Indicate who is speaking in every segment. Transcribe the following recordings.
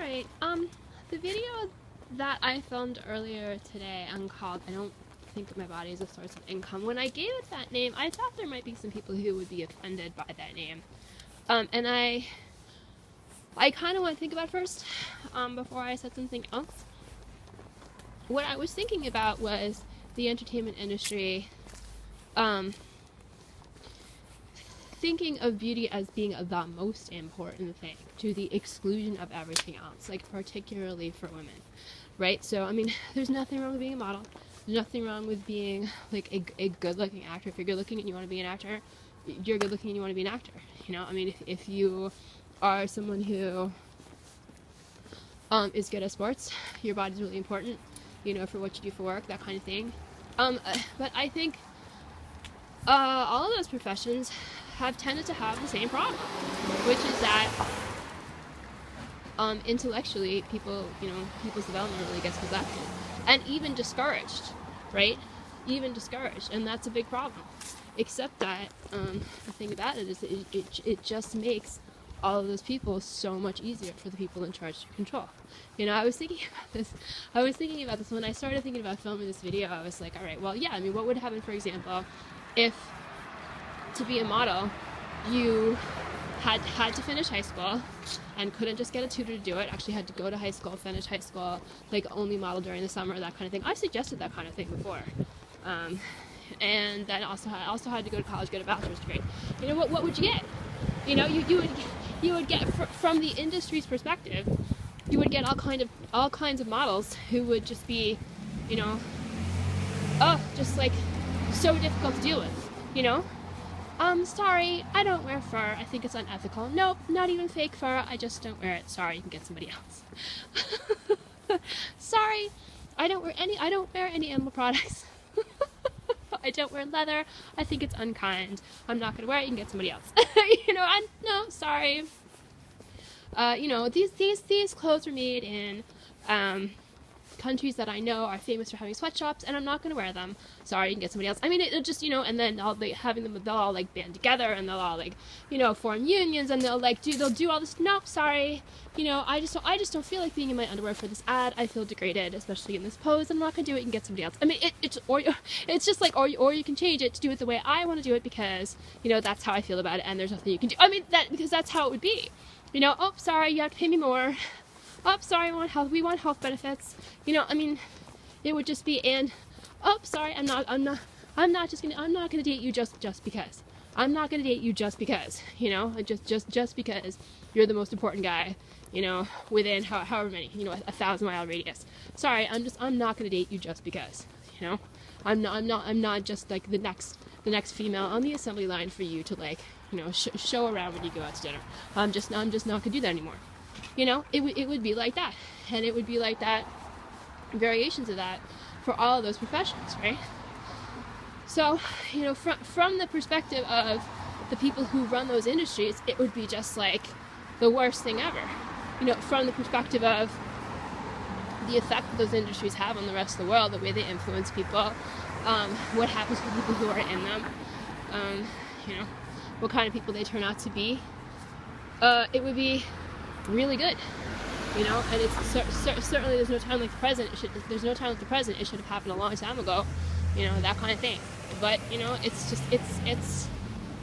Speaker 1: Alright, the video that I filmed earlier today called I Don't Think My Body is a Source of Income, when I gave it that name, I thought there might be some people who would be offended by that name. And I kind of want to think about it first, before I said something else. What I was thinking about was the entertainment industry, thinking of beauty as being the most important thing to the exclusion of everything else, like particularly for women, right? So, I mean, there's nothing wrong with being a model. There's nothing wrong with being like a good-looking actor. If you're good-looking and you want to be an actor, you're good-looking and you want to be an actor. You know, I mean, if you are someone who is good at sports, your body's really important, you know, for what you do for work, that kind of thing. But I think all of those professions have tended to have the same problem, which is that intellectually people's development really gets neglected and even discouraged, right? Even discouraged, and that's a big problem. Except that the thing about it is it just makes all of those people so much easier for the people in charge to control. You know, I was thinking about this when I started thinking about filming this video. I was like, all right, well, yeah, I mean, what would happen, for example, if to be a model you had to finish high school and couldn't just get a tutor to do it, actually had to go to high school, finish high school, like only model during the summer, that kind of thing. I suggested that kind of thing before. And then also had to go to college, get a bachelor's degree. You know, what would you get? You know, you would get, from the industry's perspective, you would get all kinds of models who would just be, you know, just like so difficult to deal with, you know? Sorry, I don't wear fur. I think it's unethical. Nope, not even fake fur. I just don't wear it. Sorry, you can get somebody else. Sorry, I don't wear any animal products. I don't wear leather. I think it's unkind. I'm not gonna wear it. You can get somebody else. You know, no, sorry. You know, these clothes were made in countries that I know are famous for having sweatshops, and I'm not going to wear them. Sorry, you can get somebody else. I mean, it just, you know, and then they'll all like band together, and they'll all like, you know, form unions, and they'll do all this. Nope, sorry. You know, I just don't feel like being in my underwear for this ad. I feel degraded, especially in this pose. I'm not going to do it. You can get somebody else. I mean, it's just like, or you can change it to do it the way I want to do it, because, you know, that's how I feel about it, and there's nothing you can do. I mean, because that's how it would be. You know, oh, sorry, you have to pay me more. Oh, sorry, we want health benefits. You know, I mean, it would just be, and oh, sorry, I'm not gonna date you just because. I'm not gonna date you just because, you know, just because you're the most important guy, you know, within however many, you know, 1,000-mile radius. Sorry, I'm not gonna date you just because, you know. I'm not just like the next female on the assembly line for you to, like, you know, show around when you go out to dinner. I'm just not gonna do that anymore. You know, it would be like that, and it would be like that, variations of that, for all of those professions, right? So, you know, from the perspective of the people who run those industries, it would be just like the worst thing ever. You know, from the perspective of the effect that those industries have on the rest of the world, the way they influence people, what happens to people who are in them, you know, what kind of people they turn out to be, it would be really good, you know. And it's certainly there's no time like the present. There's no time like the present. It should have happened a long time ago, you know, that kind of thing. But, you know, it's just it's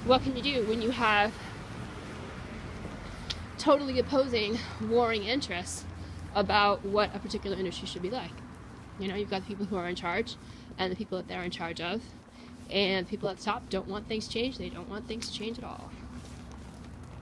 Speaker 1: what can you do when you have totally opposing, warring interests about what a particular industry should be like? You know, you've got the people who are in charge and the people that they're in charge of, and people at the top don't want things changed. They don't want things to change at all.